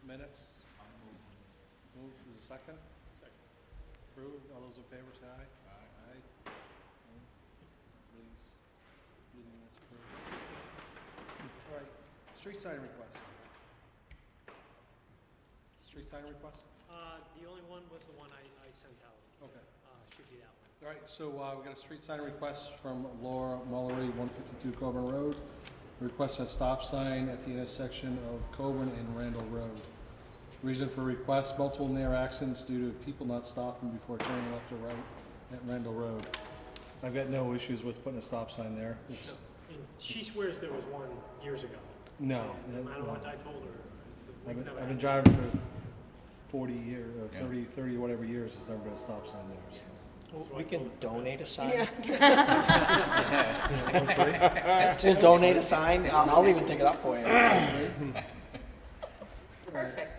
minutes? Moved, is a second? Second. Approved, all those in favor say aye. Aye. Please, reading this approved. All right, street sign request. Street sign request? The only one was the one I sent out. Okay. Should be that one. All right, so we got a street sign request from Laura Mullery, 152 Coburn Road. Request a stop sign at the intersection of Coburn and Randall Road. Reason for request, multiple near accidents due to people not stopping before turning left or right at Randall Road. I've got no issues with putting a stop sign there. No. And she swears there was one years ago. No. No matter what I told her. I've been driving for 40 years, 30 whatever years, there's never been a stop sign there. So. Well, we can donate a sign. We'll We'll donate a sign. I'll even take it up for you. Perfect.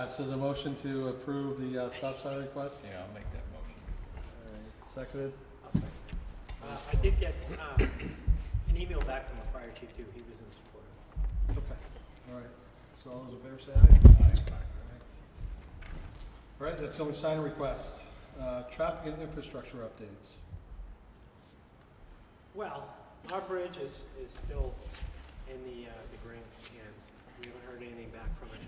So there's a motion to approve the stop sign request? Yeah, I'll make that motion. All right, seconded? I did get an email back from the fire chief too. He was in support. Okay, all right. So all those in favor say aye? Aye. All right, that's the only sign request. Traffic and infrastructure updates. Well, our bridge is still in the grant hands. We haven't heard anything back from it.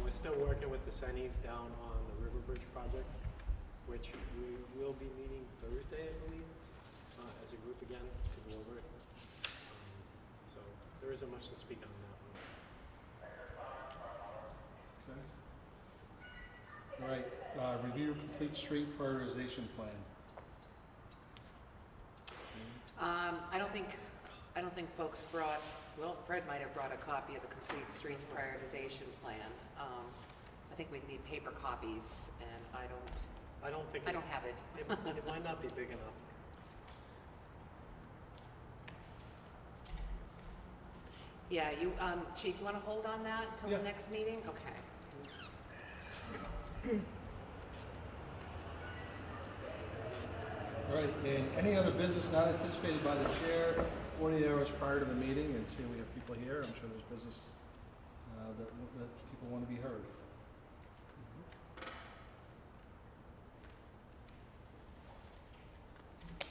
We're still working with the Sennies down on the River Bridge project, which we will be meeting Thursday, I believe, as a group again to go over it. So there isn't much to speak on that one. Okay. All right, review complete street prioritization plan. I don't think folks brought, well, Fred might have brought a copy of the complete streets prioritization plan. I think we'd need paper copies, and I don't have it. It might not be big enough. Yeah, you, Chief, you want to hold on that until Yeah. the next meeting? Okay. All right, and any other business not anticipated by the chair 48 hours prior to the meeting, and see we have people here, I'm sure there's business that people want to be heard.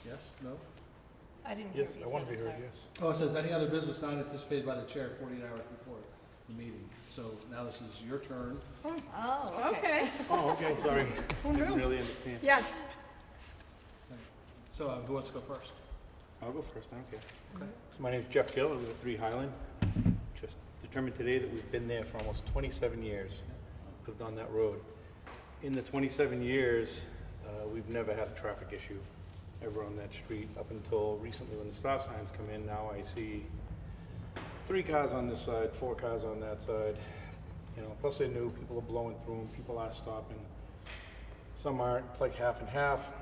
Yes, no? I didn't hear Yes, what you I said, want to be I'm heard, sorry. yes. Oh, it says any other business not anticipated by the chair 48 hours before the meeting. So now this is your turn. Oh, okay. Oh, okay, sorry. Who Didn't knew? really understand. Yeah, So who wants to go first? I'll go first, okay. Okay. So my name is Jeff Gill, I live at 3 Highland. Just determined today that we've been there for almost 27 years, lived on that road. In the 27 years, we've never had a traffic issue ever on that street up until recently when the stop signs come in. Now I see 3 cars on this side, 4 cars on that side. You know, plus they're new, people are blowing through them, people are stopping. Some aren't, it's like half and half.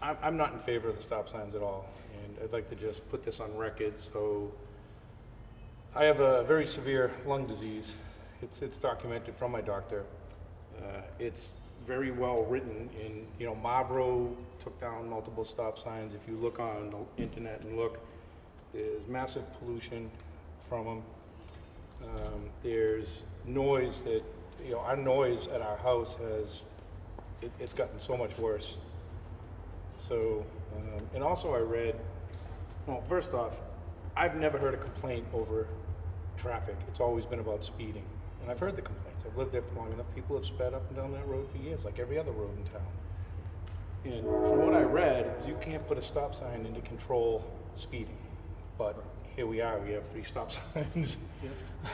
I'm not in favor of the stop signs at all, and I'd like to just put this on record. So I have a very severe lung disease. It's documented from my doctor. It's very well written in, you know, Marlboro took down multiple stop signs. If you look on the internet and look, there's massive pollution from them. There's noise that, you know, our noise at our house it's gotten so much worse. So, and also I read, well, first off, I've never heard a complaint over traffic. It's always been about speeding. And I've heard the complaints. I've lived there for long enough. People have sped up and down that road for years, like every other road in town. And from what I read, is you can't put a stop sign in to control speeding. But here we are, we have 3 stop signs.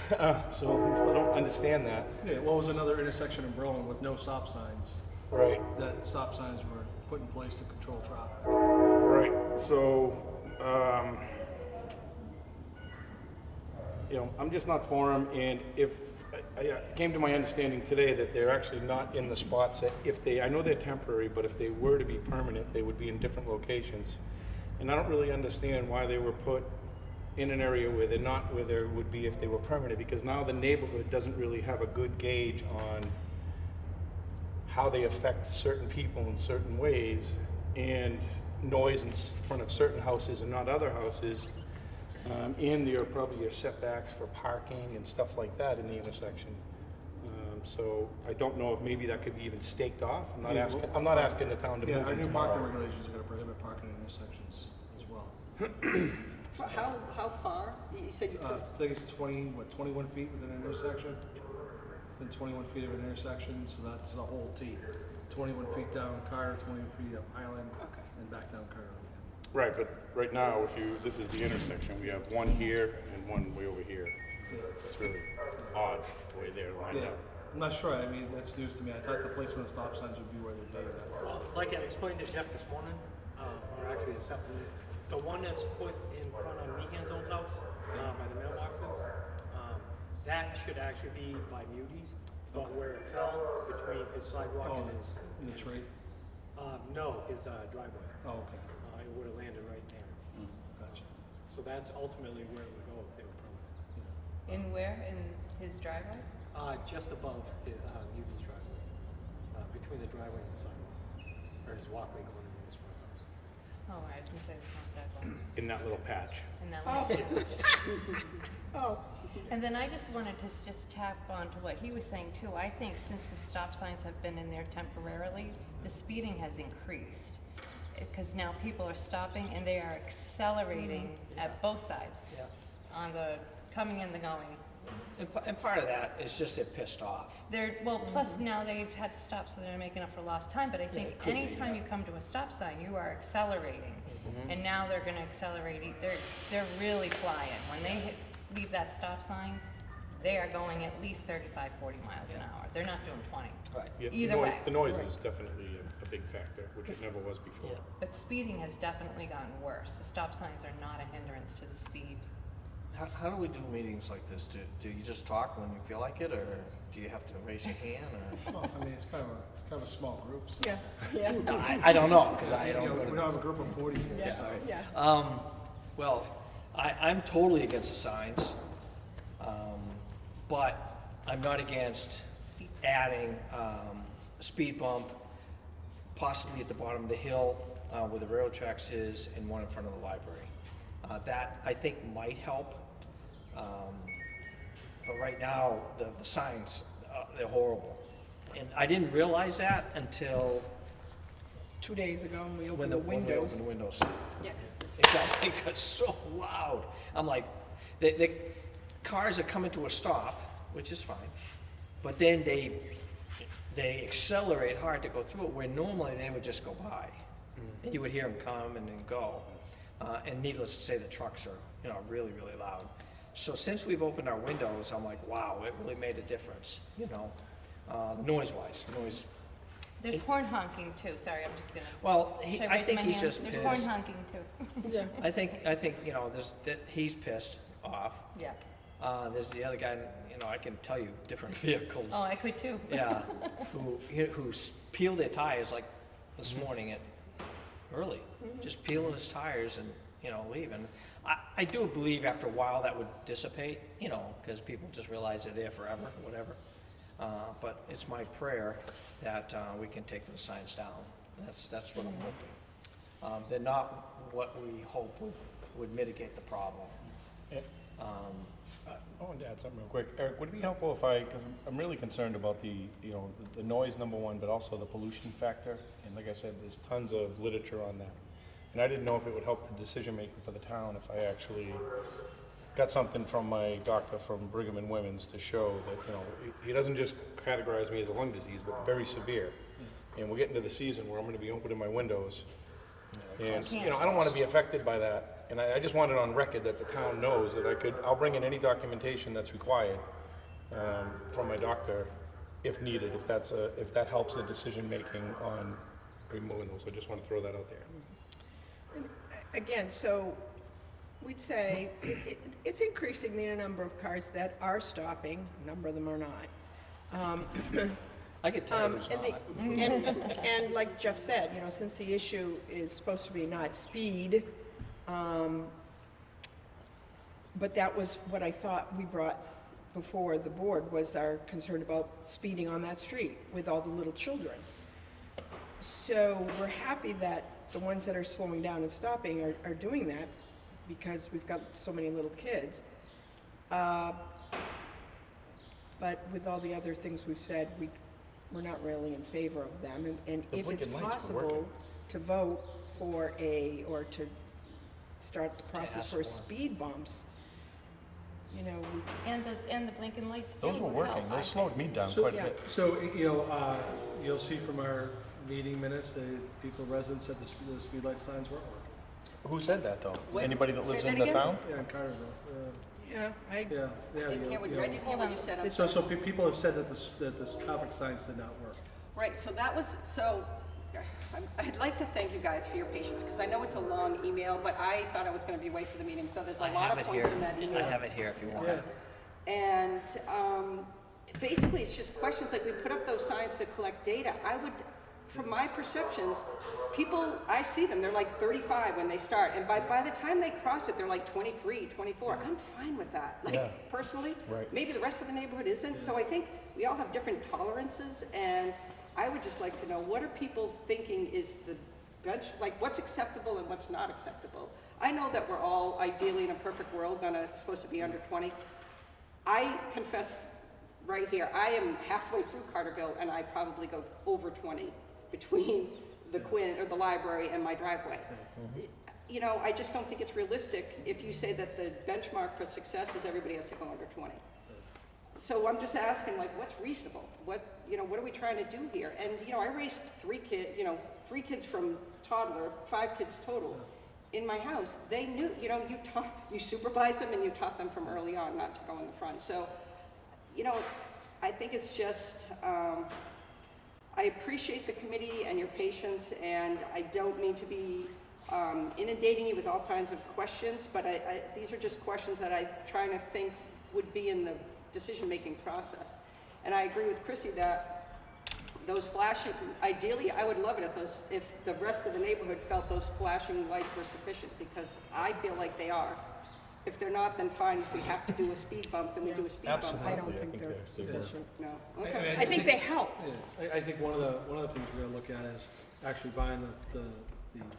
Yeah. So people don't understand that. Yeah, what was another intersection in Berlin with no stop signs? Right. That stop signs were put in place to control traffic. Right, so, you know, I'm just not for them, and if, it came to my understanding today that they're actually not in the spots that if they, I know they're temporary, but if they were to be permanent, they would be in different locations. And I don't really understand why they were put in an area where they're not where they would be if they were permanent, because now the neighborhood doesn't really have a good gauge on how they affect certain people in certain ways, and noise in front of certain houses and not other houses And there are probably your setbacks for parking and stuff like that in the intersection. So I don't know if maybe that could be even staked off. I'm not asking the town to Yeah, move our them new parking tomorrow. regulations are gonna prohibit parking in intersections as well. How far? You said you I could, think it's 21 feet within an intersection? Within 21 feet of an intersection, so that's the whole T. 21 feet down Carter, 20 feet up Highland, Okay. and back down Carter. Right, but right now, this is the intersection. We have one here and one way over here. It's really odd the way they're lined Yeah, up. I'm not sure, I mean, that's news to me. I thought the placement of stop signs would be where they'd be. Well, like I explained to Jeff this morning, or actually this afternoon, the one that's put in front of Meehan's old house, by the mailboxes, that should actually be by Muties, but where it fell between his sidewalk and his. In the tree? No, his driveway. Oh, okay, It would have landed right there. gotcha. So that's ultimately where it would go if they were permanent. In where? In his driveway? Just above his, Muties driveway, between the driveway and the sidewalk, or his walkway going into his front house. Oh, I was gonna say there's no sidewalk. In that little patch. And that oh, And then I just wanted to just tap on to what he was saying too. I think since the stop signs have been in there temporarily, the speeding has increased. Because now people are stopping and they are accelerating at both sides. Yeah. On the coming and the going. And part of that is just they're pissed off. Plus now they've had to stop, so they're making up for lost time, but I think it could be, anytime yeah. you come to a stop sign, you are accelerating. And now they're gonna accelerate, they're really flying. When they leave that stop sign, they are going at least 35, 40 miles an hour. They're not doing 20. Right. Yeah, Either way. The noise is definitely a big factor, which it never was before. Yeah. But speeding has definitely gotten worse. The stop signs are not a hindrance to the speed. How do we do meetings like this? Do you just talk when you feel like it, or do you have to raise your hand, or? Well, I mean, it's kind of a small group, so. yeah, yeah, No, I don't know, because I You don't know, go to we don't have a group of 40 here, yeah, so. yeah. Well, I'm totally against the signs, but I'm not against Speed. adding a speed bump, possibly at the bottom of the hill where the railroad tracks is, and one in front of the library. That, I think, might help. But right now, the signs, they're horrible. And I didn't realize that until 2 days ago, when we when opened the when we windows. opened the windows. Yeah, 'cause It got so loud. I'm like, the cars are coming to a stop, which is fine, but then they accelerate hard to go through it, where normally they would just go by. And you would hear them come and then go. And needless to say, the trucks are, really, really loud. So since we've opened our windows, I'm like, wow, it really made a difference, noise-wise, noise. there's horn honking too. Sorry, I'm just gonna. Well, Should I raise think my he's hand? just There's horn pissed. honking too. Yeah, I think, he's pissed off. Yeah. There's the other guy, I can tell you different vehicles. Oh, I could too. Yeah, who peeled their tires like this morning early, just peeling his tires and, leaving. I do believe after a while that would dissipate, because people just realize they're there forever, whatever. But it's my prayer that we can take those signs down. That's what I'm hoping. They're not what we hope would mitigate the problem. I wanted to add something real quick. Eric, would it be helpful if because I'm really concerned about the noise, number one, but also the pollution factor. And like I said, there's tons of literature on that. And I didn't know if it would help the decision making for the town if I actually got something from my doctor from Brigham and Women's to show that, he doesn't just categorize me as a lung disease, but very severe. And we're getting to the season where I'm gonna be opening my windows. And, I don't wanna be affected by that. And I just want it on record that the town knows that I'll bring in any documentation that's required, from my doctor if needed, if that helps the decision making on removing those. I just wanna throw that out there. again, so we'd say it's increasing the number of cars that are stopping, a number of them are not. I could tell you who's And not. and like Jeff said, since the issue is supposed to be not speed, but that was what I thought we brought before the board, was our concern about speeding on that street with all the little children. So we're happy that the ones that are slowing down and stopping are doing that, because we've got so many little kids. But with all the other things we've said, we're not really in favor of them. And The if it's blinking lights were possible working. to vote for or to start the process ask for for. speed bumps, you know, And the blinking lights do Those were help, working, I those slowed me down So, quite a yeah. bit. so, you'll see from our meeting minutes, the residents said the speed light signs weren't working. Who said that, though? What? Anybody that Say lives that in the again? town? Yeah, in Carterville, yeah, yeah, I didn't hear what you said. I'm So, sorry. people have said that the traffic signs did not work. Right, so that was, so, I'd like to thank you guys for your patience, because I know it's a long email, but I thought I was gonna be away for the meeting, so there's a I lot have of it here. points in that email. I have it here if you want. Yeah. And basically, it's just questions like we put up those signs to collect data. I would, from my perceptions, people, I see them, they're like 35 when they start, and by the time they cross it, they're like 23, 24. I'm fine with that, Yeah. like, personally. Right. Maybe the rest of the neighborhood isn't, so I think we all have different tolerances, and I would just like to know, what are people thinking is the bench, like, what's acceptable and what's not acceptable? I know that we're all ideally in a perfect world supposed to be under 20. I confess right here, I am halfway through Carterville and I probably go over 20 between the Quinn or the library and my driveway. You know, I just don't think it's realistic if you say that the benchmark for success is everybody has to go under 20. So I'm just asking, like, what's reasonable? What are we trying to do here? And, I raised three kids from toddler, 5 kids total. In my house, they knew, you supervise them and you taught them from early on not to go in the front. So, I think it's just, I appreciate the committee and your patience, and I don't mean to be inundating you with all kinds of questions, but these are just questions that I'm trying to think would be in the decision-making process. And I agree with Chrissy that those flashing, ideally, I would love it if the rest of the neighborhood felt those flashing lights were sufficient, because I feel like they are. If they're not, then fine. If we have to do a speed bump, then we do a speed bump. I don't think they're sufficient. No, I- okay. I think they help. Yeah, I think one of the things we're gonna look at is actually buying the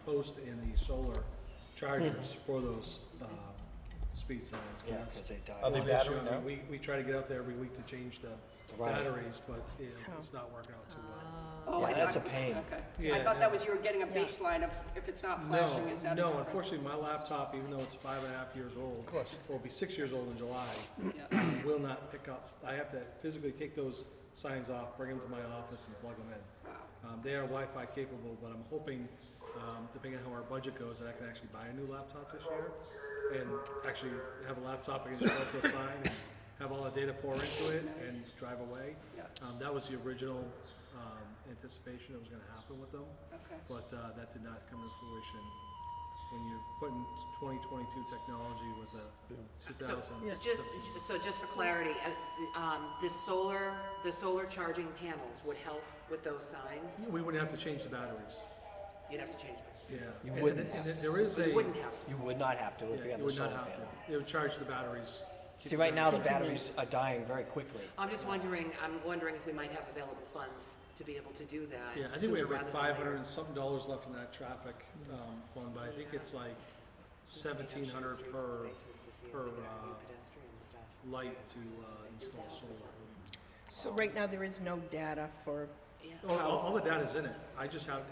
post and the solar chargers for those, speed signs. 'Cause Yeah, that's because they die. Are they one issue. battery I mean, now? We try to get out there every week to change the Right. batteries, but, it's not working out too well. Oh, Yeah, I that's thought- a pain. Okay. Yeah, I thought yeah. that was you were getting a baseline of if it's not flashing, is that a No, different? unfortunately, my laptop, even though it's 5.5 years old, will be 6 years old in July, Yeah. will not pick up. I have to physically take those signs off, bring them to my office and plug them in. Wow. They are Wi-Fi capable, but I'm hoping, depending on how our budget goes, that I can actually buy a new laptop this year and actually have a laptop I can just go to a sign and have all the data pour into it and drive away. Yeah. That was the original anticipation that was gonna happen with them, Okay. but that did not come to fruition. When you're putting 2022 technology with a 2000. Just for clarity, the solar charging panels would help with those signs? We wouldn't have to change the batteries. You'd have to change them. Yeah. You And- wouldn't. And there is a. You wouldn't have to. You would not have to if Yeah, you had you the would solar not have panel. to. It would charge the batteries. See, right now, the batteries are dying very quickly. I'm wondering if we might have available funds to be able to do that. Yeah, I think we have sooner like rather than later. $500 and something left in that traffic fund, but I think it's like 1,700 per light to install solar. So right now, there is no data for, All the data's in it.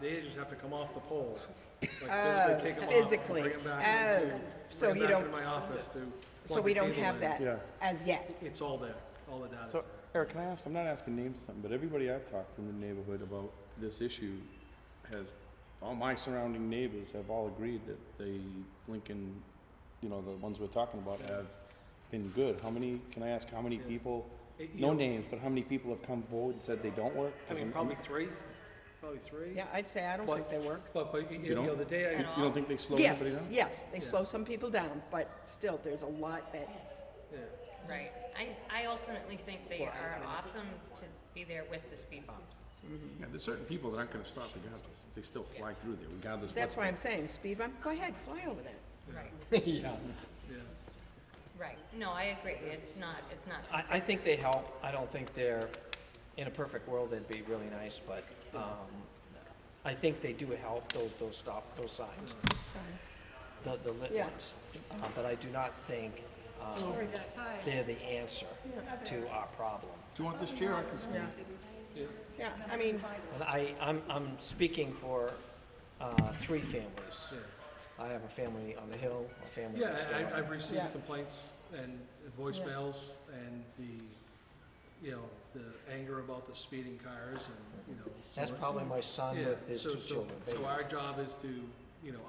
They just have to come off the pole. Like physically take them off and physically. bring them back into, So bring you them back don't- into my office to so plug we the don't cable have in. that Yeah. as yet. It's all there. All the data's So, there. Eric, can I ask, I'm not asking names or something, but everybody I've talked to in the neighborhood about this issue all my surrounding neighbors have all agreed that the Lincoln, the ones we're talking about have been good. Can I ask how many people, no names, but how many people have come forward and said they don't work? I mean, probably three. Yeah, I'd say I don't think they work. But You don't? the day You don't think they slow Yes, anybody down? yes, they slow some people down, but still, there's a lot that, Right. I ultimately think they are awesome to be there with the speed bumps. Yeah, there's certain people that aren't gonna stop regardless. They still fly through there regardless. that's what- why I'm saying, speed bump, go ahead, fly over that. Right, Yeah. right. No, I agree. It's not I think they help. I don't think they're, in a perfect world, they'd be really nice, but, I think they do help, those signs. the lit Yeah. ones. But I do not think Sorry, guys, hi. they're the answer to our problem. Do you want this chair? I can sit. Yeah, yeah, I mean, And I'm speaking for 3 families. I have a family on the hill, a family Yeah, next door. I've received Yeah. complaints and voicemails and the anger about the speeding cars and, That's so- probably my son Yeah, with his so- 2 so- children. So our job is to,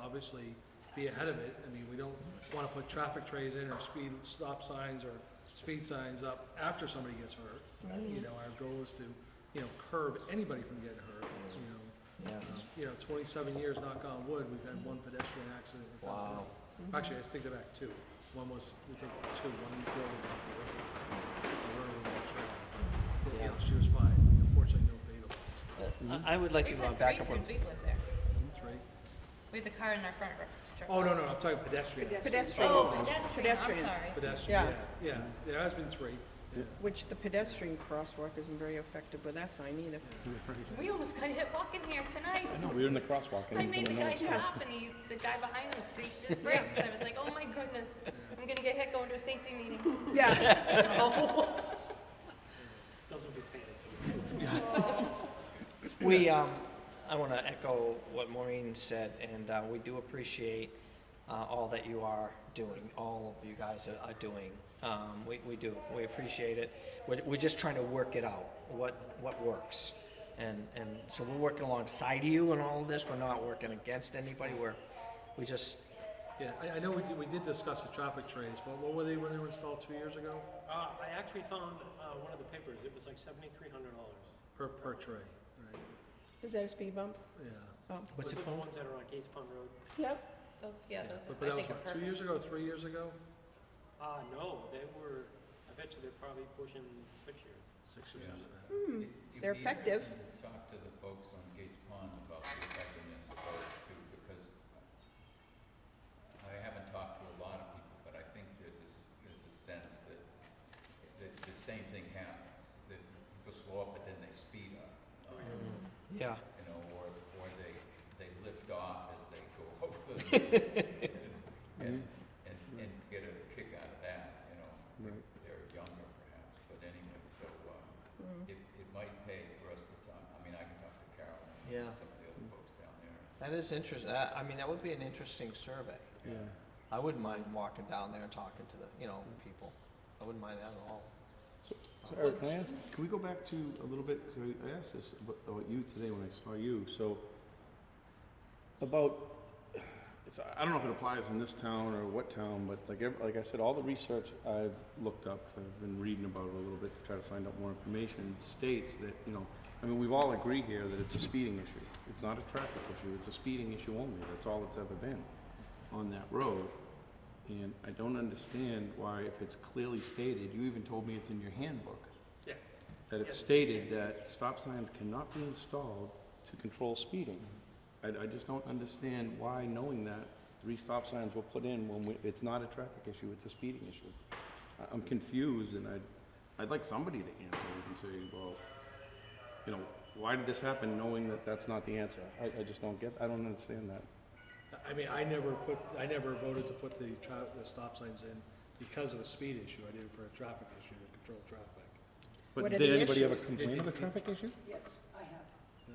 obviously be ahead of it. I mean, we don't want to put traffic trays in or speed stop signs or speed signs up after somebody gets hurt. Our goal is to, curb anybody from getting hurt, Yeah. 27 years, knock on wood, we've had 1 pedestrian accident. in town. Wow. Actually, I take that back, 2. One was, we take 2, one in the was off the road. The road was on trail. Yeah. She was fine, unfortunately, no fatal. I would like to We've had back 3 up on, since we've lived there. That's right. We had the car in our front. Oh, no, I'm talking pedestrian. pedestrian. Oh, pedestrian, Pedestrian. I'm sorry. Pedestrian, yeah, there has been 3. Yeah. which the pedestrian crosswalk isn't very effective with that sign either. We almost got hit walking here tonight. I know, we were in the crosswalk. I made the guy stop and the guy behind him screeched his brakes. I was like, oh my goodness, I'm gonna get hit going to a safety meeting. Yeah, Those will be paid attention. I want to echo what Maureen said, and we do appreciate all that you are doing, all of you guys are doing. We do, we appreciate it. We're just trying to work it out, what works. And so we're working alongside you in all of this, we're not working against anybody, we just, Yeah, I know we did discuss the traffic trays, but what were they when they were installed 2 years ago? I actually found one of the papers, it was like $7,300. Per tray, right? is that a speed bump? Yeah. Oh, what's Was it it the called? ones that are on Gates Pond Road? yep, Those, But I that was think are what, 2 years perfect. ago, 3 years ago? No, they were, I bet you they're probably pushing 6 years. 6 years after that. they're effective. Talk to the folks on Gates Pond about the effectiveness of those too, because I haven't talked to a lot of people, but I think there's a sense that the same thing happens, that people slow up but then they speed up. yeah. Or they lift off as they go over the bridge and get a kick out of that, if they're younger perhaps, but anyway, so, it might pay for us to talk, I mean, I can talk to Carol Yeah. and some of the other folks down there. That is interesting, I mean, that would be an interesting survey. Yeah. I wouldn't mind walking down there and talking to the people, I wouldn't mind that at all. So Eric, can I ask, can we go back to a little bit, because I asked this about you today when I saw you, so I don't know if it applies in this town or what town, but like I said, all the research I've looked up, 'cause I've been reading about it a little bit to try to find out more information, states that, I mean, we've all agreed here that it's a speeding issue. It's not a traffic issue, it's a speeding issue only, that's all it's ever been on that road. And I don't understand why, if it's clearly stated, you even told me it's in your handbook, Yeah. that it's stated that stop signs cannot be installed to control speeding. I just don't understand why, knowing that, 3 stop signs were put in when it's not a traffic issue, it's a speeding issue. I'm confused, and I'd like somebody to answer it and say, well, why did this happen, knowing that that's not the answer? I just don't I don't understand that. I mean, I never voted to put the stop signs in because of a speed issue. I did it for a traffic issue, to control traffic. But What are did the anybody ever issues? complain of a traffic issue? Yes, I have. Yeah.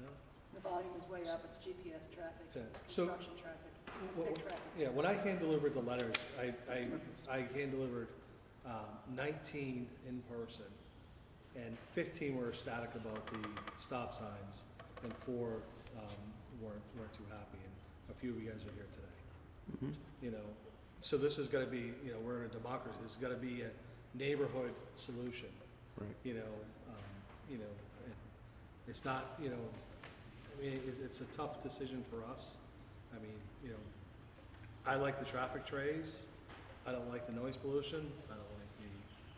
The volume is way up, it's GPS traffic, Yeah. it's So- construction traffic, it's Well, big traffic. Yeah, when I hand-delivered the letters, I hand-delivered 19 in person, and 15 were ecstatic about the stop signs, and 4 weren't too happy, and a few of you guys are here today. So this is gonna be, we're in a democracy, this is gonna be a neighborhood solution. Right. It's not, I mean, it's a tough decision for us. I mean, I like the traffic trays, I don't like the noise pollution, I don't like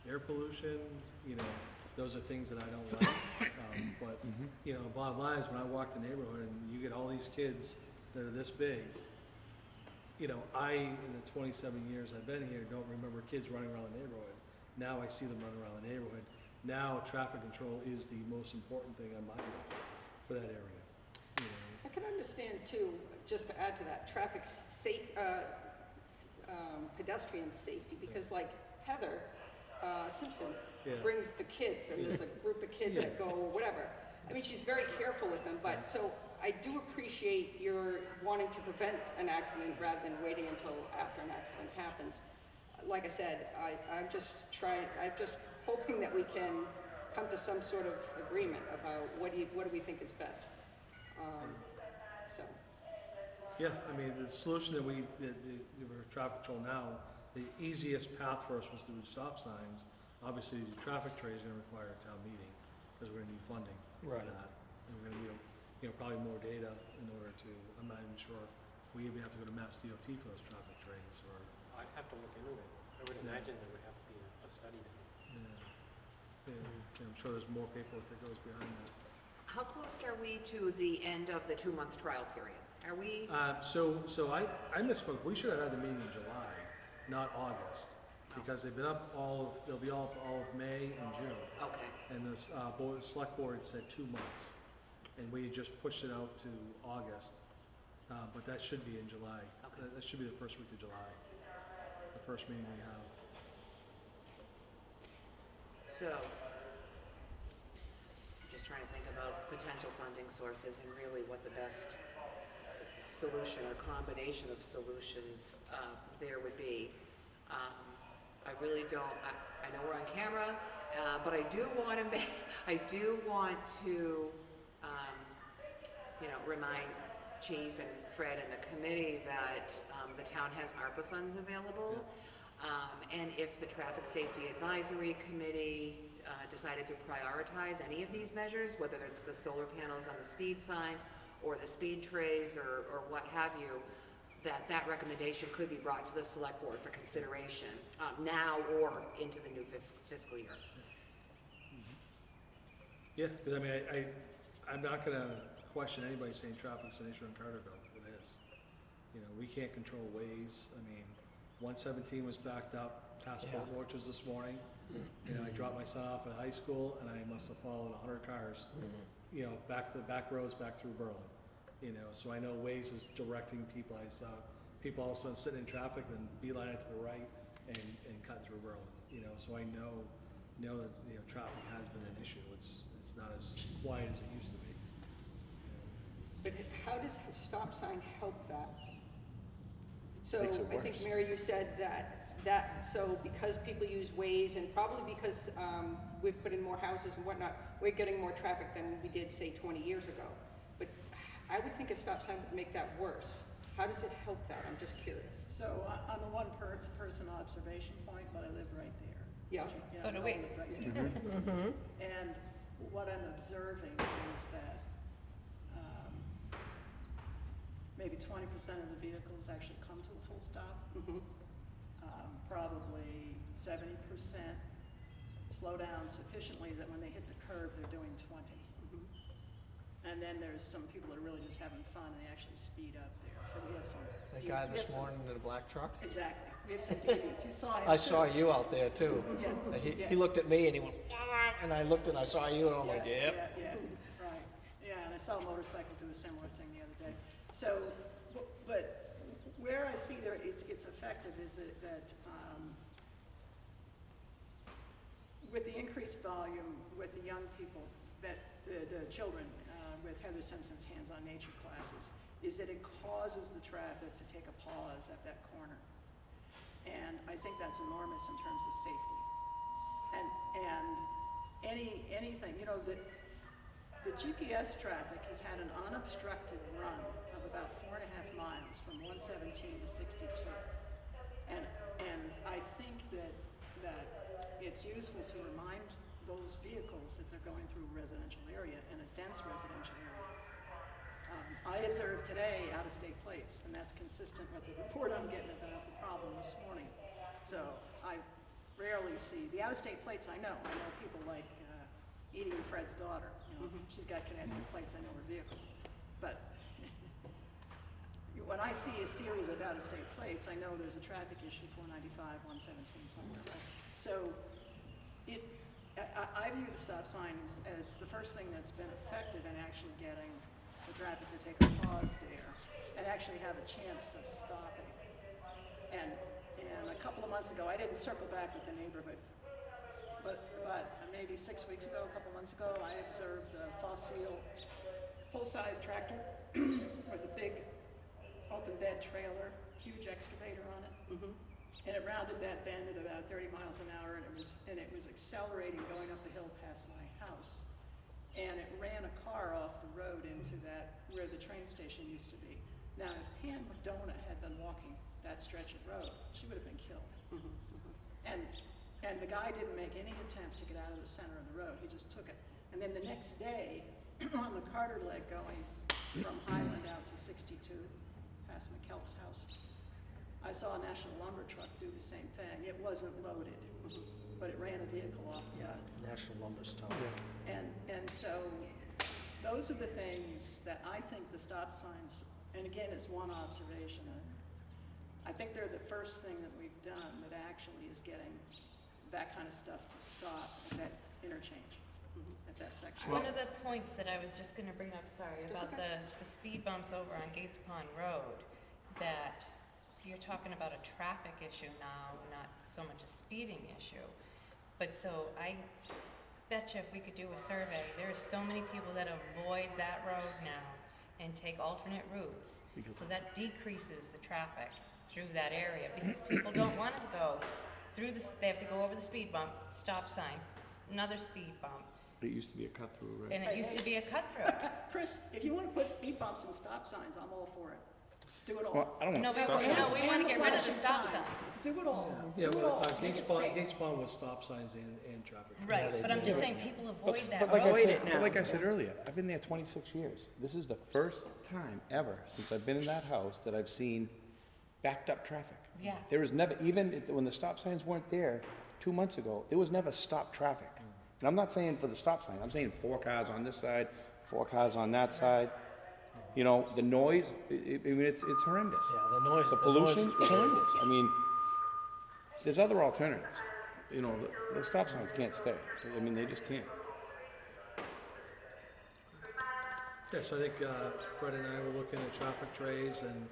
the air pollution, those are things that I don't like. But, bottom line is, when I walk the neighborhood and you get all these kids that are this big, I, in the 27 years I've been here, don't remember kids running around the neighborhood. Now I see them running around the neighborhood. Now traffic control is the most important thing on my mind for that area. I can understand too, just to add to that, traffic pedestrian safety, because like Heather Simpson Yeah. brings the kids, and there's a group of kids that go, whatever. I mean, she's very careful with them, but so I do appreciate your wanting to prevent an accident rather than waiting until after an accident happens. Like I said, I'm just hoping that we can come to some sort of agreement about what do we think is best. So, Yeah, I mean, the solution that we're traffic control now, the easiest path for us was to do stop signs. Obviously, the traffic trade is gonna require a town meeting, because we're gonna need funding for Right. that. And we're gonna need, probably more data in order to, I'm not even sure, we even have to go to Mass DOT for those traffic trades, or, I'd have to look into it. I would imagine there would have to be a study done. I'm sure there's more paperwork that goes behind that. How close are we to the end of the 2-month trial period? Are we, So I misspoke, we should have had the meeting in July, not August, because they've been up they'll be all of May and June. okay, And the select board said 2 months, and we just pushed it out to August, but that should be in July. Okay. That should be the first week of July, the first meeting we have. so, I'm just trying to think about potential funding sources and really what the best solution or combination of solutions there would be. I really don't, I know we're on camera, but I do want to remind Chief and Fred and the committee that the town has ARPA funds available. And if the Traffic Safety Advisory Committee decided to prioritize any of these measures, whether it's the solar panels on the speed signs or the speed trays or what have you, that recommendation could be brought to the select board for consideration now or into the new fiscal year. Yes, because I mean, I'm not gonna question anybody saying traffic's an issue in Carterville. It is. We can't control ways. I mean, 117 was backed up past Bolt Orchards this morning. I dropped my son off at high school, and I must have followed 100 cars, back to the back roads, back through Berlin. So I know Waze is directing people. I saw people all of a sudden sitting in traffic, then beeline it to the right and cut through Berlin. So I know that traffic has been an issue. It's not as quiet as it used to be. but how does a stop sign help that? So Makes it I think, worse. Mary, you said so because people use Waze and probably because we've put in more houses and whatnot, we're getting more traffic than we did, say, 20 years ago. But I would think a stop sign would make that worse. How does it help that? I'm just curious. So I'm a one-person observation point, but I live right there. Yeah. So do I we. live right there. And what I'm observing is that maybe 20% of the vehicles actually come to a full stop. Mhm. Probably 70% slow down sufficiently that when they hit the curb, they're doing 20. Mhm. And then there's some people that are really just having fun and they actually speed up there. So we have some. That we guy have this some- morning in the black truck? Exactly. We have some deviants. You saw him. I too. saw you out there too. Yeah. He looked at me and he went, "Wah," and I looked and I saw you and I'm like, yep. Yeah, right. Yeah, and I saw a motorcycle do a similar thing the other day. So, but where I see there it's effective is that with the increased volume with the young people, that the children with Heather Simpson's hands-on nature classes, is that it causes the traffic to take a pause at that corner. And I think that's enormous in terms of safety. And anything, the GPS traffic has had an unobstructed run of about 4.5 miles from 117 to 62. And I think that it's useful to remind those vehicles that they're going through a residential area and a dense residential area. I observed today out-of-state plates, and that's consistent with the report I'm getting about the problem this morning. So I rarely see, the out-of-state plates I know people like Edie and Fred's daughter, she's got Connecticut plates, I know her vehicle. But when I see a series of out-of-state plates, I know there's a traffic issue, 495, 117, something like that. So I view the stop signs as the first thing that's been effective in actually getting the traffic to take a pause there and actually have a chance of stopping. And And a couple of months ago, I didn't circle back with the neighborhood, but maybe 6 weeks ago, a couple months ago, I observed a fossil full-size tractor with a big open bed trailer, huge excavator on it. And it rounded that bend at about 30 miles an hour, and it was accelerating going up the hill past my house. And it ran a car off the road into that, where the train station used to be. Now, if Pam McDonough had been walking that stretch of road, she would have been killed. And the guy didn't make any attempt to get out of the center of the road, he just took it. And then the next day, on the Carter leg going from Highland out to 62, past McKelk's house, I saw a National Lumber truck do the same thing. It wasn't loaded, but it ran a vehicle off the road. National Lumber Stone. And so, those are the things that I think the stop signs, and again, it's one observation, I think they're the first thing that we've done that actually is getting that kind of stuff to stop at that interchange, at that section. One of the points that I was just gonna bring up, sorry, about the speed bumps over on Gates Pond Road, that you're talking about a traffic issue now, not so much a speeding issue. But so I betcha if we could do a survey, there are so many people that avoid that road now and take alternate routes. So that decreases the traffic through that area, because people don't want to go through this, they have to go over the speed bump, stop sign, another speed bump, It used to be a cut-through, right? and it used to be a cut-through. Chris, if you want to put speed bumps and stop signs, I'm all for it. Do it all. Well, I don't No, want to we stop. want to get rid of the flashing stop signs. signs. Do it all. Yeah, Do it all. Make it safe. Gates Pond was stop signs and traffic. Right, they but I'm do. just saying, people avoid that But like I road. said, but like I said earlier, I've been there 26 years. This is the first time ever since I've been in that house that I've seen backed up traffic. Yeah. There was never, even when the stop signs weren't there 2 months ago, there was never stop traffic. And I'm not saying for the stop sign, I'm saying 4 cars on this side, 4 cars on that side. You know, the noise, I mean, it's horrendous. Yeah, the noise. The pollution is horrendous. I mean, there's other alternatives. You know, the stop signs can't stay. I mean, they just can't. Yeah, so I think Fred and I were looking at traffic trays, and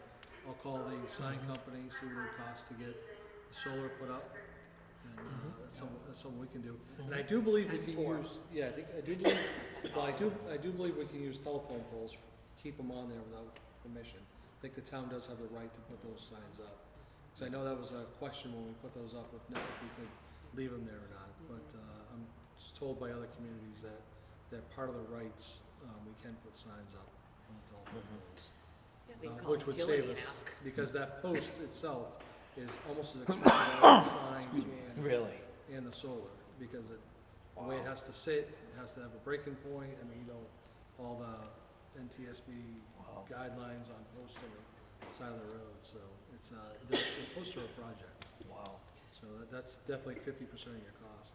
I'll call the sign company, see what it costs to get the solar put up. And that's something we can do. And I do believe we can use, yeah, I do believe, well, I do believe we can use telephone poles, keep them on there without permission. I think the town does have the right to put those signs up. Because I know that was a question when we put those up, if we could leave them there or not. But I'm just told by other communities that they're part of the rights, we can put signs up on the telephone poles. Yeah, we can call Which would utility save and us, ask. because that post itself is almost as expensive as the sign Really? and the solar, because the way it has to sit, it has to have a breaking point, I mean, you know, all the NTSB guidelines on posts on the side of the road, so it's, they're close to a project, Wow. so that's definitely 50% of your cost.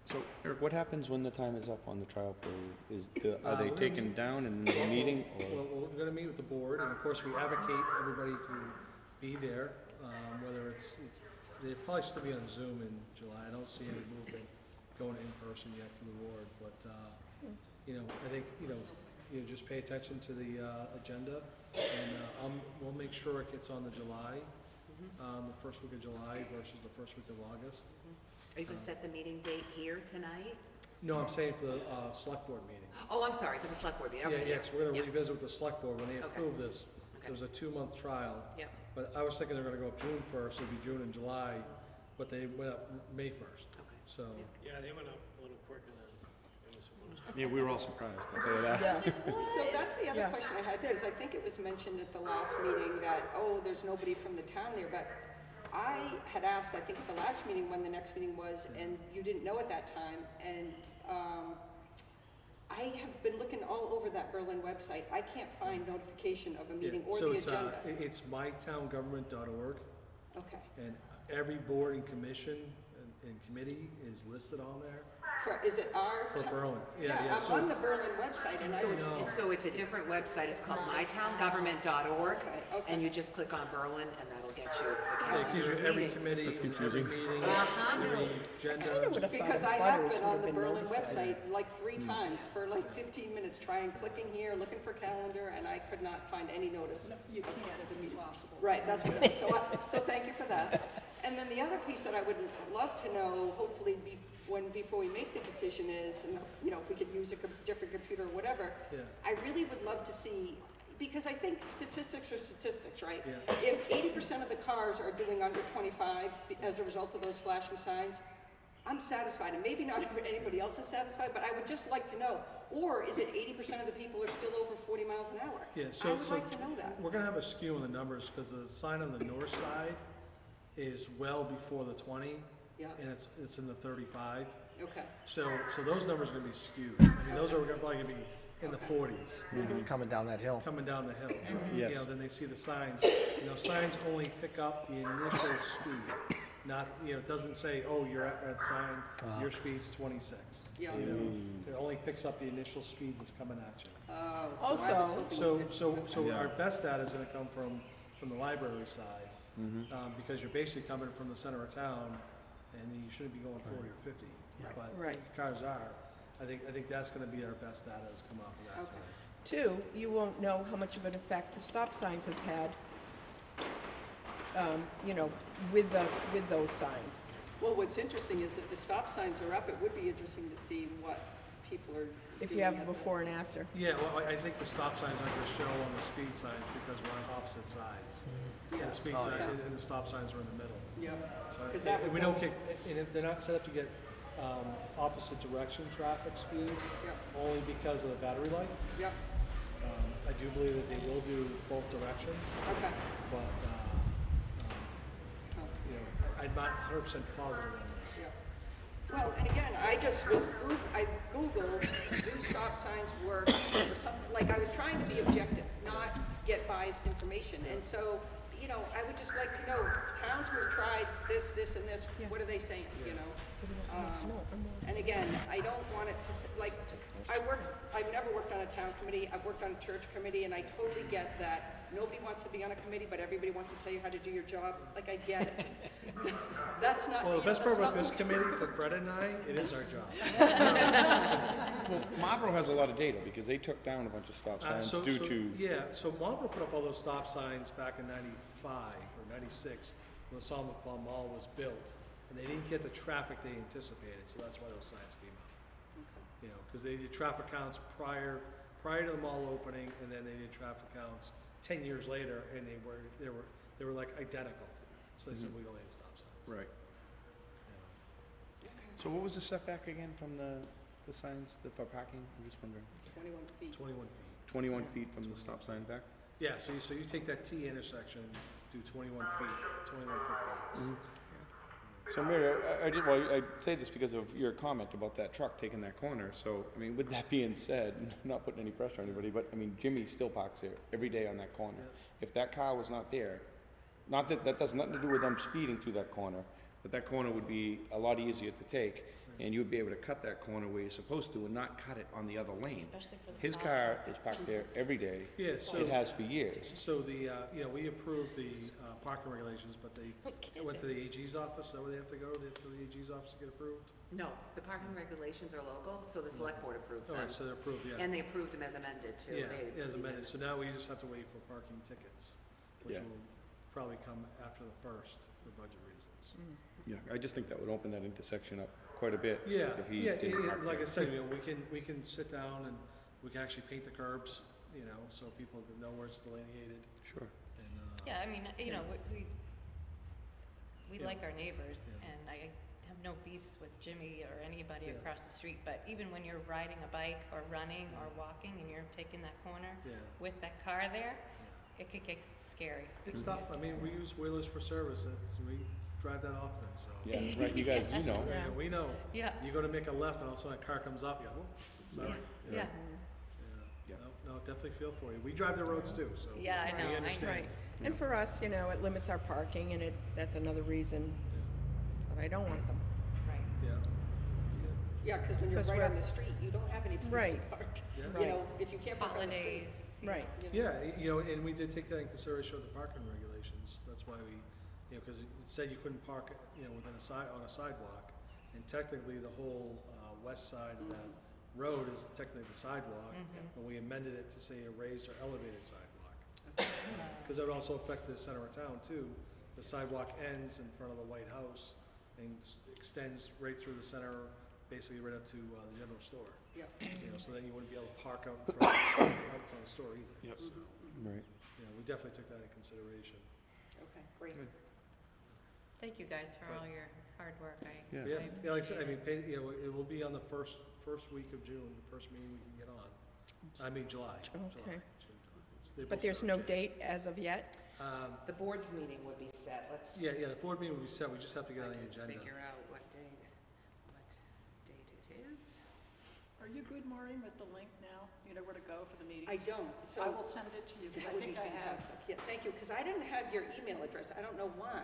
So, Eric, what happens when the time is up on the trial period? Are they we're gonna taken meet- down in the meeting, or? Well, we're gonna meet with the board, and of course, we advocate everybody to be there, whether it's, they'll probably still be on Zoom in July. I don't see any movement going in person yet from the board, but, you know, I think, you just pay attention to the, agenda, and, we'll make sure it gets on the July, the first week of July versus the first week of August. Are you gonna set the meeting date here tonight? No, I'm saying for the, select board meeting. Oh, I'm sorry, for the select board meeting, Yeah, okay. yeah, 'cause we're gonna Yep. revisit with the select board when they Okay. approve this. Okay. It was a 2-month trial. Yep. But I was thinking they were gonna go up June 1st, it'd be June and July, but they went up May 1st. Okay. So, Yeah, they went up a little quicker than it was supposed to. Yeah, we were all surprised, I'll tell you that. So that's the other Yeah. question I had, because I think it was mentioned at the last meeting that, oh, there's nobody from the town there, but I had asked, I think at the last meeting, when the next meeting was, and you didn't know at that time, and, I have been looking all over that Berlin website. I can't find notification of a yeah, meeting or so the it's, agenda. it's mytowngovernment.org, Okay. and every board and commission and committee is listed on there Is it our? for Berlin. Yeah, I'm so- on the Berlin website, and I So was, it's a different website, it's called mytowngovernment.org, Okay. and you just click on Berlin, and that'll get you the Yeah, it gives calendar you of every meetings. committee, That's and every confusing. meeting, Uh-huh. every Kinda agenda. would've because thought I the have butters been on would've the been Berlin notified. website like 3 times for like 15 minutes, trying, clicking here, looking for calendar, and I could not find any notice. You can't, it's impossible. Right, that's what, so thank you for that. And then the other piece that I would love to know, hopefully before we make the decision is, and, you know, if we could use a different computer or whatever, Yeah. I really would love to see, because I think statistics are statistics, right? Yeah. If 80% of the cars are doing under 25 as a result of those flashing signs, I'm satisfied, and maybe not anybody else is satisfied, but I would just like to know. Or is it 80% of the people are still over 40 miles an hour? Yeah, I so, would so like to know that. we're gonna have a skew in the numbers, because the sign on the north side is well before the 20, Yeah, and it's in the 35. okay, So those numbers are gonna be skewed. I mean, those are probably gonna be in the 40s, Coming down that hill. coming down the hill. Yes. You know, then they see the signs. You know, signs only pick up the initial speed, not, you know, it doesn't say, oh, you're at that sign, your speed's 26. yeah. You know, it only picks up the initial speed that's coming at you. Oh, so I was Also- hoping So, you could- so our best data is gonna come from the library side, because you're basically coming from the center of town, and you shouldn't be going 40 or 50, but Right. cars are. I think that's gonna be our best data, is come off of that Okay. side. Two, you won't know how much of an effect the stop signs have had, you know, with those signs. Well, what's interesting is if the stop signs are up, it would be interesting to see what people are If doing you have at a the- before and after. Yeah, well, I think the stop signs aren't gonna show on the speed signs, because we're on opposite sides. Yeah. The speed sign and the stop signs are in the middle. Yeah, So, 'Cause that and would we go- don't get, and if they're not set up to get, opposite direction traffic speed, yeah, only because of the battery life. yeah, I do believe that they will do both directions, okay. but, Oh, you know, I'm not 100% positive on that. yeah. Well, and again, I just was, I Googled, do stop signs work or something, like I was trying to be objective, not get biased information. And so, you know, I would just like to know, towns who have tried this, and this, what are they saying, you know? And again, I don't want it to, like, I've never worked on a town committee, I've worked on a church committee, and I totally get that nobody wants to be on a committee, but everybody wants to tell you how to do your job, like, I get it. That's not, Well, you the know, best that's part about not this what- committee, for Fred and I, it is our job. Well, Marlboro has a lot of data because they took down a bunch of stop signs due to, Yeah, so Marlboro put up all those stop signs back in 95 or 96, when the Solomon Palm Mall was built, and they didn't get the traffic they anticipated, so that's why those signs came out. You know, because they did traffic counts prior to the mall opening, and then they did traffic counts 10 years later, and they were like identical. So they said, we only need stop signs. right. You So what was the setback again from the signs for parking? I'm just wondering. 21 feet. know, 21 feet. 21 feet from the stop sign back? Yeah, so you take that T intersection, do 21 feet, 21 foot bars. So Mary, I say this because of your comment about that truck taking that corner. So, I mean, with that being said, not putting any pressure on anybody, but I mean, Jimmy still parks there every day on that corner. If that car was not there, not that that has nothing to do with them speeding through that corner, but that corner would be a lot easier to take, and you would be able to cut that corner where you're supposed to and not cut it on the other lane. Especially for the His plow car trucks. is parked there every day. Yeah, so. It has for years. So the, you know, we approved the parking regulations, but they went to the AG's office, is that where they have to go? They have to go to the AG's office to get approved? No, the parking regulations are local, so the select board approved All them. right, so they're approved, yeah. And they approved them as amended too. Yeah, They- as amended, so now we just have to wait for parking tickets, which Yeah. will probably come after the first, for budget reasons. Yeah, I just think that would open that intersection up quite a bit. Yeah, If he yeah, didn't park like I there. said, you know, we can sit down and we can actually paint the curbs, you know, so people can know where it's delineated, Sure. and, Yeah, I mean, you know, we Yeah. like our neighbors, Yeah. and I have no beefs with Jimmy or anybody Yeah. across the street, but even when you're riding a bike or running or walking and you're taking that corner yeah. with that car there, it could get scary. It's tough, I mean, we use Wheelers for service, we drive that often, so. Yeah, right, you guys, you know. Yeah, we know. Yeah, You go to make a left and all of a sudden a car comes up, you go, oh, sorry. yeah, Yeah, Yeah. no, definitely feel for you. We drive the roads too, so. yeah, I Right. know, We I understand. Right, and for us, you know, it limits our parking, and that's another reason that I don't want them. right. Yeah, Yeah, because when you're 'Cause right we're- on the street, you don't have any place to Right. park. yeah. You know, if you can't park on the street. Holidays. Right. you know. Yeah, you know, and we did take that in consideration with the parking regulations. That's why we, you know, because it said you couldn't park, you know, within on a sidewalk. And technically, the whole west side of that road is technically the sidewalk. But we amended it to say a raised or elevated sidewalk. Because that would also affect the center of town too, the sidewalk ends in front of the White House and extends right through the center, basically right up to the general store. Yeah. You know, so then you wouldn't be able to park out in front of the store either. Yep. So, Right. you know, we definitely took that into consideration. Okay, great. Thank you guys for all your hard work. Yeah. Yeah, like I said, I mean, you know, it will be on the first week of June, the first meeting we can get on. I mean, July. Okay. They But both there's start no June. date as of yet? The board's meeting would be set, let's Yeah, the board meeting will be set, we just have to get on the agenda. figure out what date it is. Are you good, Maureen, with the link now? You know where to go for the meetings? I don't, so. I will send it to you, because That I would be think I have. fantastic. Yeah, thank you, because I didn't have your email address. I don't know why.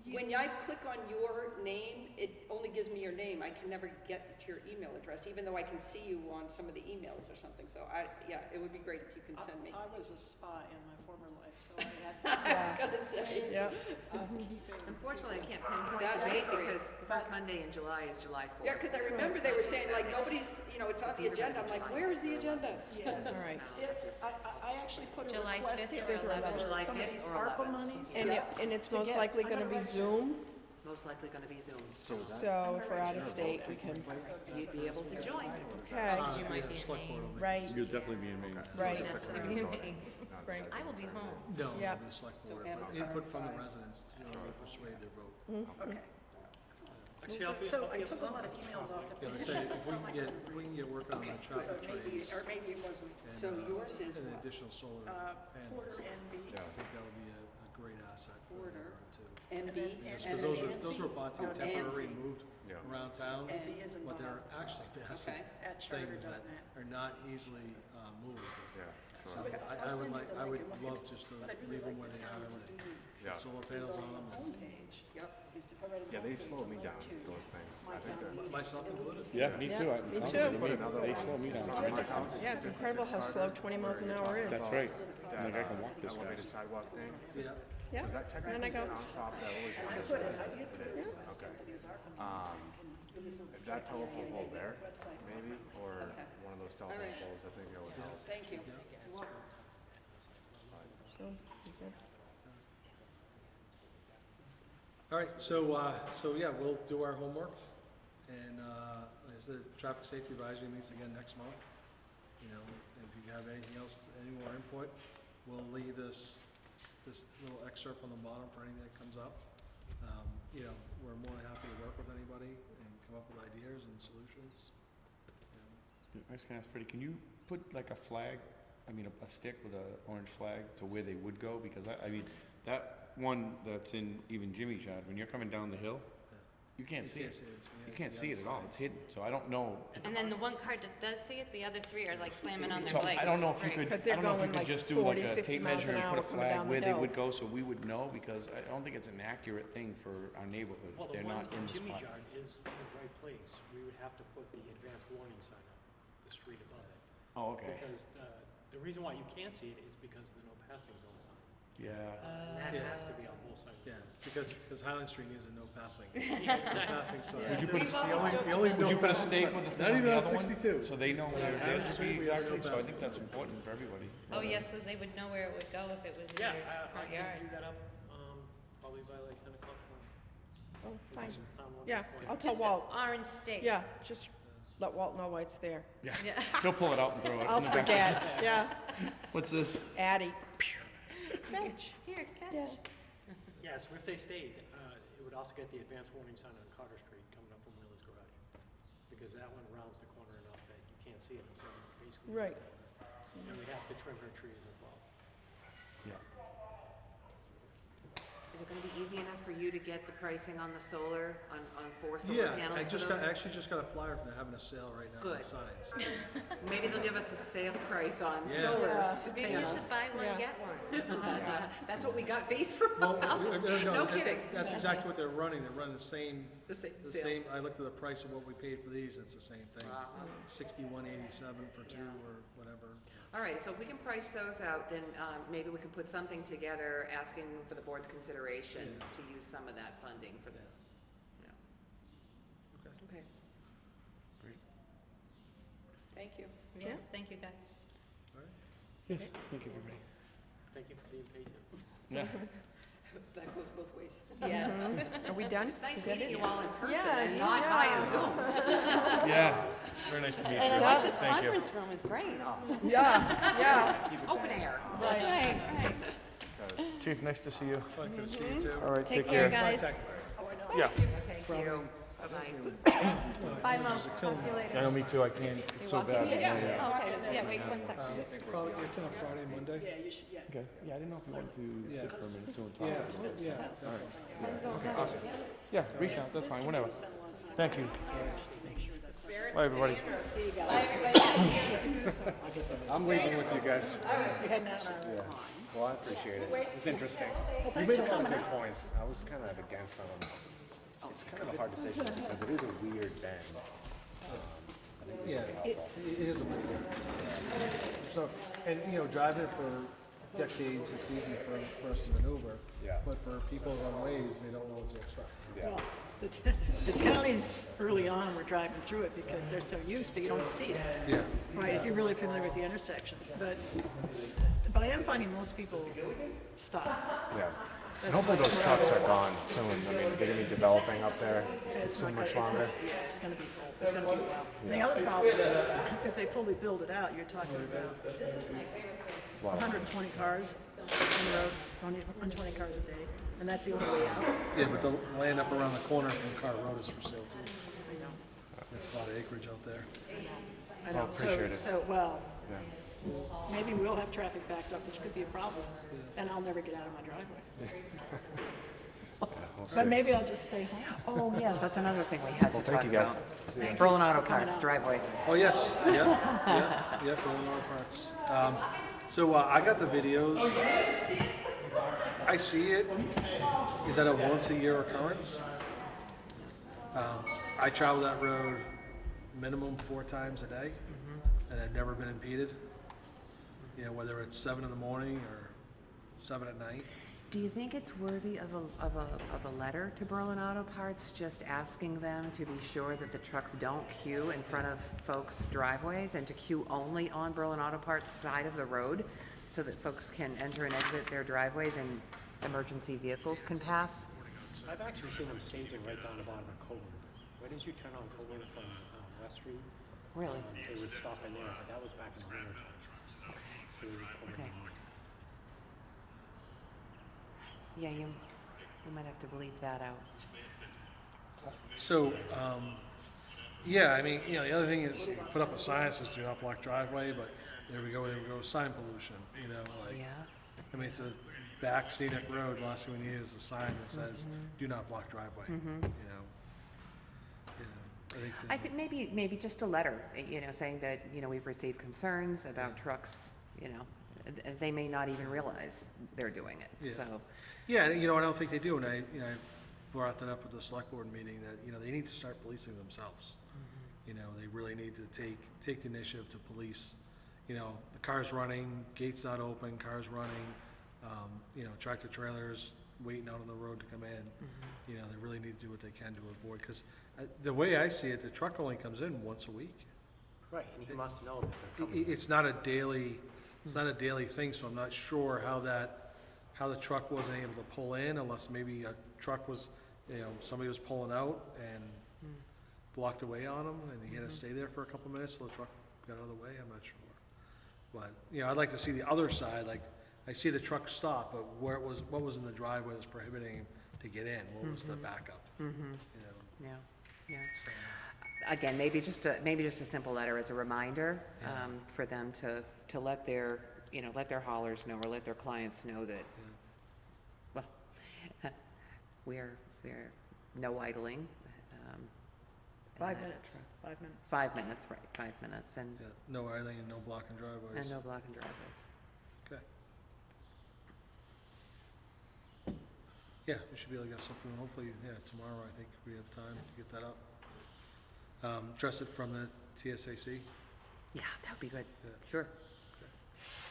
When I click on your name, it only gives me your name. I can never get to your email address, even though I can see you on some of the emails or something. So yeah, it would be great if you can send me. I was a spy in my former life, so I I was had gonna say. ways Yeah. of keeping. Unfortunately, I can't pinpoint That the is date great. because the first Monday in July is July 4th. Yeah, because I remember they were saying like nobody's, you know, it's on the agenda. I'm like, where is the agenda? Yeah. All right. It's, I actually put a July request 5th in or for 11th? July some of 5th these or ARPA 11th. monies. And it's To most get- likely I'm gonna gonna be write Zoom, Most likely going to be Zoom. so if we're out of state, we can, You'd be able to join. okay, You might be in Select board Maine. will make- right, You'll definitely be in Maine. right, Yes, I'll be in Maine. right. I will be home. No, Yeah. it'll be select So board, Anna but input from the clarified. residents, you know, will persuade their vote. Okay. Actually, I'll be, So I took a lot of emails off the. Yeah, like I say, if we can get working on the So traffic maybe, trades or maybe it wasn't, So yours is and what? additional solar Porter panels, NB. I think that'll be a great asset. for Order. everyone, too. NB? Because those were bought to Oh, temporary Nancy. moved Yeah. around town, NB is but they're involved actually massive Okay. at things that charter.net. are not easily moved. Yeah. So Okay, I I'll would send you like, the I link would and what love you- just to What I'd really leave them like where the they are, towns to with do Yeah. solar is panels on on the them. homepage, Yep. is to provide a Yeah, they've homepage slowed me link down, to those things. my town meeting. Myself included. Yeah, me Yeah, too. me too. They slow me down. Yeah, it's incredible how slow 20 miles an hour is. That's right. Like I can walk this elevated fast. sidewalk thing, Yeah. Yeah, was that and technically then I go, on top of that always? I did put a request in for these ARPA monies, so you can, it is the. Is that telephone pole there, Website. maybe, or Okay. one of those telephone right. poles, I think that would help. Thank you. so, is that- All right, so yeah, we'll do our homework, and as the traffic safety advisory meets again next month, you know, if you have anything else, any more input, we'll leave this little excerpt on the bottom for anything that comes up. You know, we're more than happy to work with anybody and come up with ideas and solutions. I was gonna ask Freddie, can you put like a flag, I mean, a stick with a orange flag to where they would go? Because I mean, that one that's in even Jimmy's yard, when you're coming down the hill, you can't see it. You can't see it at all. It's hidden, so I don't know. And then the one car that does see it, the other three are like slamming on their So brakes. I don't know if you Right. could, 'Cause I they're don't know if you going could like just do like 40, a 50 tape miles measure an and put a hour coming down flag the where they hill. would go so we would know, because I don't think it's an accurate thing for our neighborhood well, if the they're one not in in the Jimmy's spot. yard is in the right place. We would have to put the advanced warning sign up, the street above it. Oh, okay. Because the reason why you can't see it is because of the no passing zone sign. Yeah. And that Yeah. has to be on both sides. Yeah, because Highland Street needs a no passing, Yeah, exactly. passing sign. Would you put We've a, always The only would no you put a passing stake sign- with the Not thing on even the on other one? 62. So they know where Yeah, it Highland is Street, we have no exactly, so I passing think that's sign. important for everybody. Oh, yes, so they would know where it would go if it was in Yeah, their I front can yard. do that up, probably by like 10 o'clock tomorrow. oh, fine. On one Yeah, point. I'll tell Just an Walt, orange stake. yeah, just let Walt know why it's there. Yeah. He'll pull it out and throw it. I'll in the back. forget, yeah, What's this? Addie. Fetch, Here, catch. yeah. Yeah, so if they stayed, it would also get the advanced warning sign on Carter Street coming up from Wheeler's Garage. Because that one rounds the corner enough that you can't see it until basically. Right. And we have to trim her trees as well. Yeah. Is it gonna be easy enough for you to get the pricing on the solar, on 4 solar Yeah, panels for those? I actually just got a flyer from having a sale right now on the Good. signs. Maybe they'll give us a sale price on Yeah. solar Yeah. Maybe it's panels. a buy one, Yeah. get one. That's what we got these from. Well, No kidding. That's exactly what they're running. They're running the same, The sale. I looked at the price of what we paid for these, it's the same thing. Wow. 61.87 for two Yeah. or whatever. All right, so if we can price those out, then maybe we can put something together asking for the board's consideration to use some of that funding for this. Yeah. Okay. Okay. Great. Thank you. Yes, thank you, guys. All right. Yes, thank you, everybody. Thank you for being patient. Yeah. That goes both ways. Yes. Are we done? It's nice Is that meeting it? you all in person Yeah, and not yeah. via Zoom. Yeah, very nice to meet you. And I like this Thank you. conference room is great. Yeah, yeah. Open air. Right. Chief, nice to see you. Good to see you too. All right, Take care, guys. Yeah. Thank you. Bye-bye. Bye, Mom. Talk to you later. I know, me too, I can't, it's so bad. Okay, yeah, wait 1 second. Probably, you're killing Friday, Monday? Yeah, you should, yeah. Okay, yeah, I didn't know if you wanted to sit for a minute too and talk. Yeah, yeah. Okay, awesome. Yeah, reach out, that's fine, whatever. Spend a lot of time. Thank you. Make sure that's. Bye, everybody. See you Bye, guys. everybody. I'm leaving with you guys. You're heading out on Yeah. Well, I appreciate it. It's interesting. Well, You thanks made for a lot of coming good out. points. I was kind of against them. It's kind of a hard decision because it is a weird bend. Yeah, it is a big deal. So, and, you know, driving for decades, it's easy for us to maneuver. Yeah. But for people on ways, they don't know what to expect. Yeah. Well, the townies early on were driving through it because they're so used to, you don't see it, Yeah. right, if you're really familiar with the intersection. But I am finding most people stop. Yeah. That's And hopefully much those more- trucks are gone soon. I mean, they're going to be developing up there It's so not much gonna- it's not- longer. Yeah, it's gonna be full, it's gonna be a while. And the other problem is, if they fully build it out, you're talking about Wow. 120 cars on the road, 120 cars a day, and that's the only way out. Yeah, but the land up around the corner from Car Road is for sale too. I know, There's a lot of acreage out there. I know. appreciate it. So, well, Yeah. maybe we'll have traffic backed up, which could be a problem, and I'll never get out of my driveway. But maybe I'll just stay home. Oh, yes, that's another thing we had to Well, talk thank you guys. about. Berlin Auto Parts driveway. Oh, yes, yeah, for all our parts. So I got the videos. I see it. Is that a once a year occurrence? I travel that road minimum 4 times a day, and I've never been impeded. You know, whether it's 7 in the morning or 7 at night. Do you think it's worthy of a letter to Berlin Auto Parts, just asking them to be sure that the trucks don't queue in front of folks' driveways and to queue only on Berlin Auto Parts' side of the road so that folks can enter and exit their driveways and emergency vehicles can pass? I've actually seen them staging right down the bottom of Coburn. Right as you turn on Coburn from West Street, Really? they would stop in there, but that was back in the winter time. So, Okay. Yeah, you might have to bleep that out. So, yeah, I mean, you know, the other thing is put up a sign that says do not block driveway, but there we go, sign pollution, you know, like. Yeah? I mean, it's a back scenic road, the last thing we need is a sign that says, do not block driveway, you know? I think maybe just a letter, you know, saying that, you know, we've received concerns about trucks, you know, they may not even realize they're doing it, Yeah. so. Yeah, and, you know, I don't think they do, and I brought that up at the select board meeting, that, you know, they need to start policing themselves. You know, they really need to take the initiative to police, you know, the car's running, gate's not open, car's running, you know, tractor trailers waiting out on the road to come in. You know, they really need to do what they can to avoid, because the way I see it, the truck only comes in once a week. right, and he must know that they're coming. It's not a daily thing, so I'm not sure how the truck wasn't able to pull in, unless maybe a truck was, you know, somebody was pulling out and blocked the way on him, and he had to stay there for a couple minutes till the truck got out of the way, I'm not sure. But, you know, I'd like to see the other side, like, I see the truck stop, but what was in the driveway that's prohibiting him to get in? What was the backup? You know, Yeah. so, Again, maybe just a simple letter as a reminder, for them to let their, you know, let their haulers know or let their clients know that, well, we're no idling. 5 and minutes, 5 minutes. 5 minutes, right, 5 minutes, and yeah, no idling and no blocking driveways. no blocking driveways. Okay. Yeah, we should be able to get something, hopefully, yeah, tomorrow, I think we have time to get that up. Address it from the TSAC. Yeah, that would be good, Yeah. sure.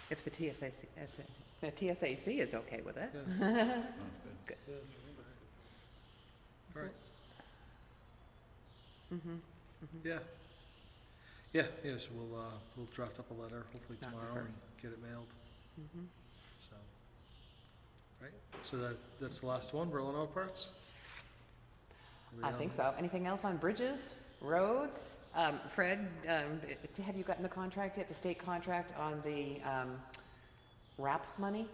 If the TSAC is okay with it. Yeah. Sounds good. Yeah. All right. Yeah. Yeah, yes, we'll draft up a letter, hopefully It's not the tomorrow, and first. get it mailed, Mhm. so. Right, so that's the last one, Berlin Auto Parts? I think so. Anything else on bridges, roads? Fred, have you gotten the contract yet, the state contract on the RAP money?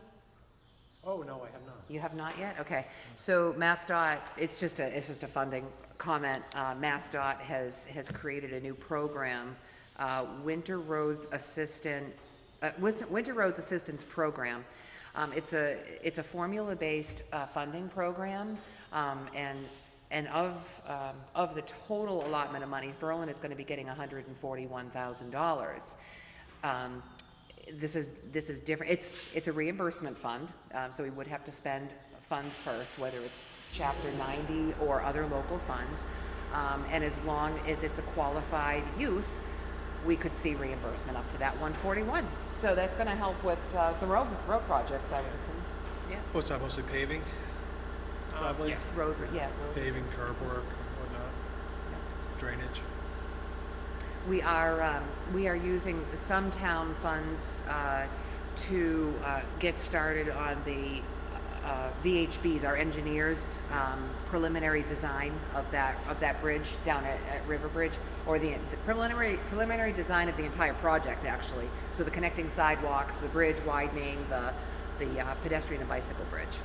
Oh, no, I have not. You have not yet? Okay. So MassDOT, it's just a funding comment. MassDOT has created a new program, Winter Roads Assistance Program. It's a formula-based funding program, and of the total allotment of monies, Berlin is going to be getting $141,000. This is different. It's a reimbursement fund, so we would have to spend funds first, whether it's Chapter 90 or other local funds. And as long as it's a qualified use, we could see reimbursement up to that 141. So that's going to help with some road projects, I would assume. Yeah. What's that, mostly paving? Probably? Yeah. Road. Paving, curb work, whatnot, drainage. We are using some town funds to get started on the VHBs, our engineers' preliminary design of that bridge down at River Bridge, or the preliminary design of the entire project, actually. So the connecting sidewalks, the bridge widening, the pedestrian and bicycle bridge.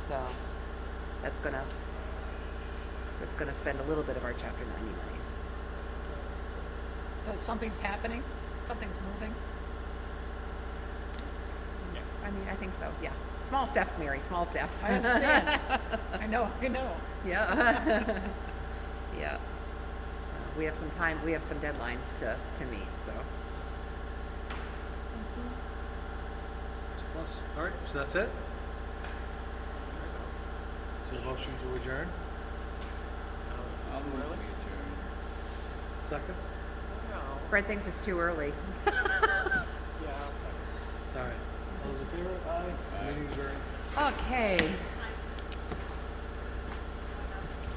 So that's gonna spend a little bit of our Chapter 90 monies. So something's happening, something's moving. I mean, I think so, yeah. Small steps, Mary, small steps. I understand. I know. Yeah. Yeah. So we have some time, we have some deadlines to meet, so. Plus, all right, so that's it? So motion to adjourn, I'll move we adjourn. second? Fred thinks it's too early. Yeah, I'll second. All right, all those in favor? Aye. Meeting adjourned. Okay,